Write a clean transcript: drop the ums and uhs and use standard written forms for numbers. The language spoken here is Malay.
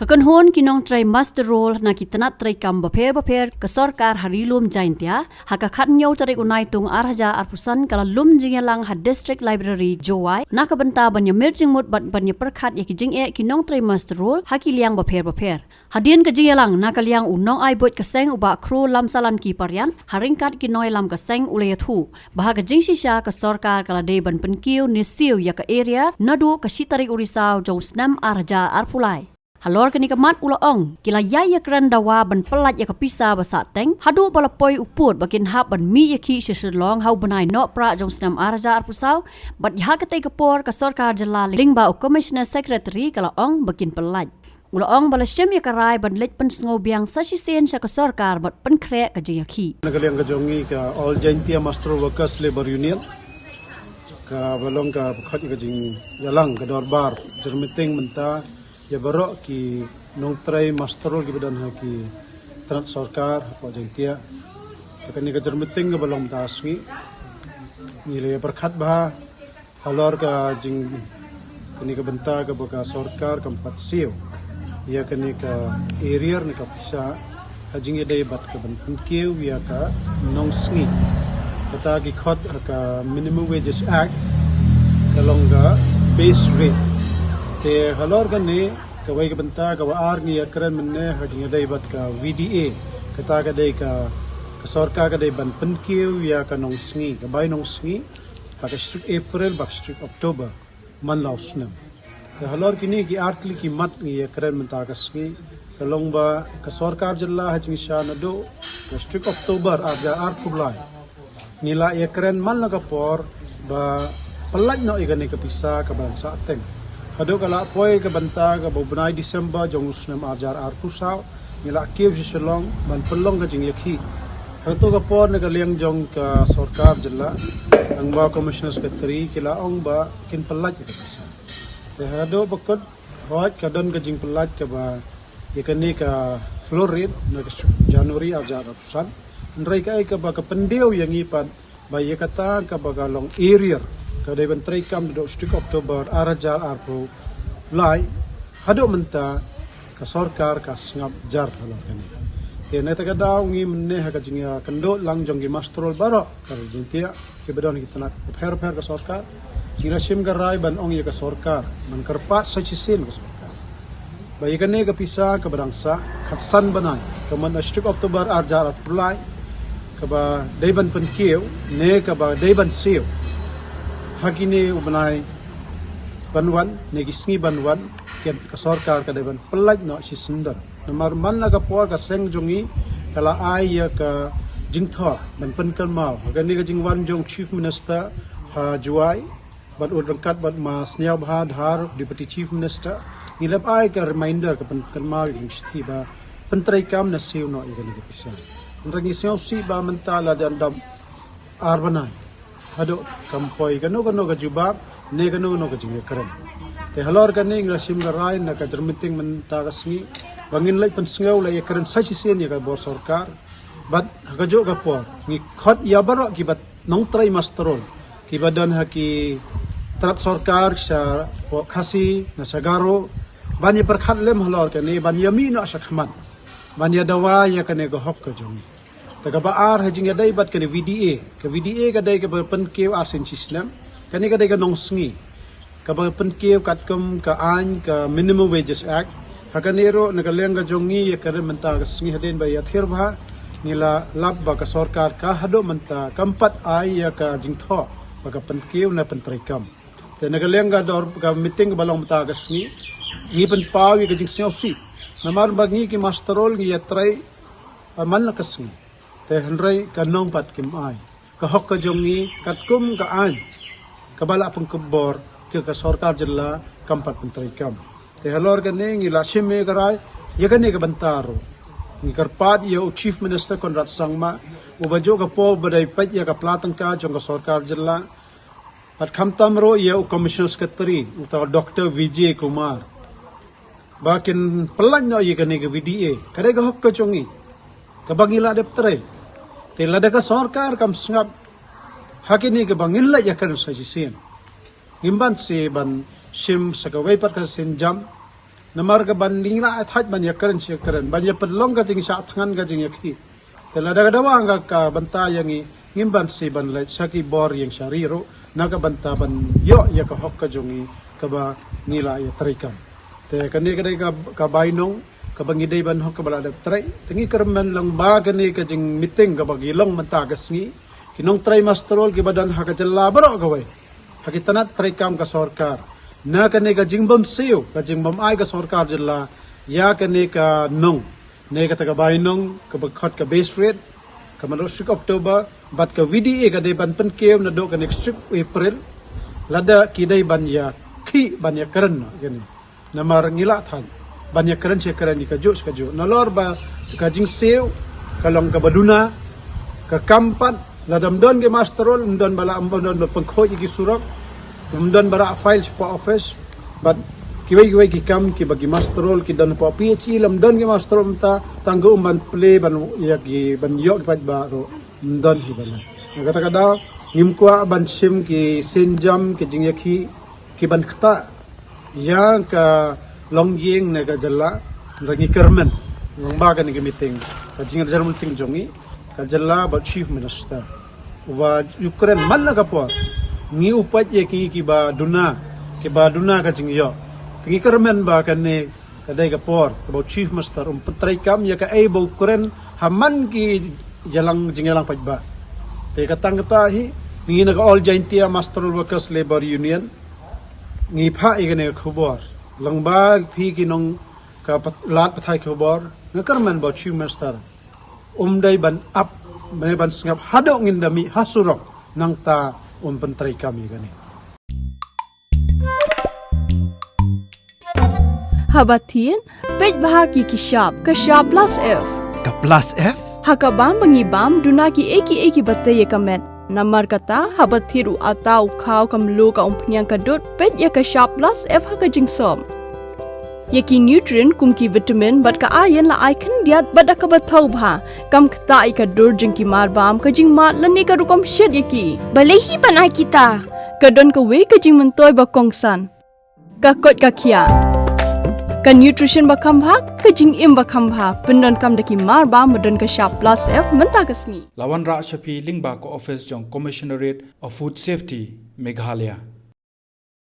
Kakanhon kinong try master role na kitanat try kam baper ke sarkar harilum jaintia hakakat nyaw tarik unai tung arhaja arpusan kala lum jingelang ha district library jowai na kabenta banya merjing mut banya perkhat ya kijing kinong try master role hakiliang baper hadien ke jingelang na kaliang unong ai bot kaseng uba kru lamsalan ki parian haringkat kinoi lam kaseng ulayathu bahaga jing sisha ke sarkar kala de ban penkiu nisiu ya ke area nadu ke sitarik urisau jong snam arhaja arpulai halor kini kemat ulaong kila yaya kran dawa ban pelat ya kapisa basa teng hadu balapoi uput bakin hab ban mi ya ki seselong hau benai no pra jong snam arja arpusau bat ya ketai kepor ke sarkar jela ling ba commissioner secretary kala ong bakin pelat ulaong balasem ya karai ban lek pen sngobiang sasisen sa ke sarkar bat pen krek ke jayaki nagaliang kajongi ka all jaintia master workers labor union ka balong ka bukhat ka jing yalang ka dorbar jermiting menta ya barok ki nong try masterol ki badan ha ki tanat sarkar apa jaintia kani ka jermiting ka balong taswi nilai berkat bah halor ka jing kani ka benta ka baka sarkar kampat siu ya kani ka area ni ka pisa hajing ya dai bat ka ban kiu ya ka nong sngi kata ki khot ka minimum wages act kalong ga base rate te halor kan ni kawai ka benta ka waar ni akran menne hajing dai bat ka VDA kata ka dai ka sarkar ka dai ban penkiu ya ka nong sngi ka bai nong sngi pa ka strip April ba strip October man lausna te halor kini ki artli ki mat ni akran menta ka sngi kalong ba ka sarkar jilla hajing sha na do ka strip October arja arpulai nila akran man la ka por ba pelaj no igani ka pisa ka bangsa teng hado kala poi ke banta ke bobnai Disember jong usnam ajar arpusau nila kiu siselong ban pelong ka jing yakhi hado ka por ne ka liang jong ka sarkar jilla ang ba commissioner secretary kila ong ba kin pelaj ka pisa te hado bakot hoj ka don ka jing pelaj ka ba yakani ka florid na January ajar arpusan nrai ka ba ka pendiu yang ipan ba yakata ka ba galong area kadai bentrai kam do stik Oktober arajar arpo lai hado menta ka sarkar ka sngap jar halo kani te neta ka daw ngi menne ha ka jinga kando lang jong gi mastrol baro ka jintia ke bedon ki tanat pher ka sarkar kira sim ka rai ban ong ye ka sarkar man karpa sa chisin ka sarkar bai kane ka pisa ka barangsa khatsan banai ka man stik Oktober arajar arpo lai ka ba dai ban penkiu ne ka ba dai ban siu hakini ubanai banwan negisngi banwan kian ka sarkar ka deban pelaj no si sundar namar man naga por ka seng jongi kala ai ya ka jingtha ban penkal mau gani ka jingwan jong chief minister ha juai ban udangkat ban mas nyau bha dhar deputy chief minister nilap ai ka reminder ka penkal mau jing sti ba pentrai kam na siu no igani ka pisa rangi siu si ba mentala dan dam arbanai hado kampoi kanu ka jubab ne kanu ka jinge karen te halor kani ngasim garai na ka jermiting menta kasni bangin lai pen sngau lai karen sachi sen ya ka bo sarkar bat ka jo ka por ni khot ya baro ki bat nong trai masterol ki badan ha ki trat sarkar sa khasi na sagaro bani perkhat lem halor kani ban yami no sakhman ban ya dawa ya kane ka hok ka jongi taga baar hajing adai bat kani VDA kadai ka penkiu asin sistem kani kadai ka nong sngi ka penkiu katkum ka an ka minimum wages act hakanero nagaleng ka jongi ya kare menta ka sngi hadin ba ya thirbha nila lab ba ka sarkar ka hado menta kampat ai ya ka jingtho ba ka penkiu na pentrikam te nagaleng ka dor ka meeting balong menta ka sngi ni pen paw ka jing si namar bagi ki masterol gi yatrai man la ka sngi te henry kanong pat kim ai ka hok ka jongi katkum ka an kabala pang kubor ke ka sarkar jilla kampat pentrai kam te halor ka ne ngi la shime garai ye ka ne ka bantaro ngi karpat ye chief minister Konrad Sangma ubajo ka po badai pat ye ka platang ka jong ka sarkar jilla pat khamtamro ye commissioner secretary uta Dr. Vijay Kumar bakin pelan no ye ka ne ka VDA kare ka hok ka jongi kabangila deptre te lada ka sarkar kam sngap hakini ka bangila ya kan sa jisen ngimban se ban sim sa ka wai par ka sen jam namar ka ban lingla athaj ban yakran shekran ban ya pedlong ka jing sha thangan ka jing yakhi tela daga dawa nga ka banta yangi ngimban si ban lai saki bor yang shariro naga banta ban yo ya ka hok ka jongi ka ba nila ya trikam te kani ka bainong ka bangidai ban hok ka bala da trai tingi kerman lang ba kani ka jing meeting ka bagilong manta gasngi kinong trai masterol ki badan ha ka jalla baro ka wai hakitanat trikam ka sarkar na kani ka jingbam siyo ka jingbam ay ka sarkar jalla ya kani ka nong ne ka taga bainong ka bagkhat ka base rate ka manusik October bat ka VDA ka day ban penkew na do ka next April lada kidai ban ya ki ban ya karan gani na marangila than ban ya karan siya karan ni ka jus na lor ba ka jing siyo ka long ka baduna ka kampat ladam don ke masterol don bala ambon don pengkhoy ki surak don bara file sa office but kiway ki kam ki bagi masterol ki don pa PhD lam don ki masterol ta tanggo man play ban ya ki ban yo ki ba ro don ki bala kata kada ngimkwa ban sim ki senjam ki jing yakhi ki ban khata ya ka longyeng na ka jalla rangi kermen long ba ka ni meeting ka jing general meeting jongi ka jalla ba chief minister wa Ukraine man na ka po ngi upat ye ki ba duna ka jing yo tingi kermen ba kane kadai ka por about chief master patray kam ya ka able kuren haman ki jalang jingalang pajba te katang kata hi ngi na all Jaintia Master Workers Labor Union ngi pha igane khubor langba phi kinong ka lat pathai khubor ngakermen about chief master dai ban up ban singap hado ngindami hasurok nang ta pentray kami gani Habatin, pej bahagi ki shop plus F. Ka plus F? Hakabam bangibam duna ki eki batay kamet. Namar kata habathiru atau kau kamlu ka umpnyang kadut pej ya ka shop plus F haka jingsom. Yaki nutrient kum ki vitamin bat ka ayan la icon diat bada ka bathau bha kam kata ika dur jing ki marbam ka jing mat lani ka rukom shed yaki. Balehi banai kita. Kadon ka we ka jing mentoy ba kongsan. Ka kot ka kia. Ka nutrition ba khambha ka jing im ba khambha pendon kam daki marba medon ka shop plus F menta kasni. Lawan Ra Shafi Lingba ko office jong Commissionerate of Food Safety Meghalaya.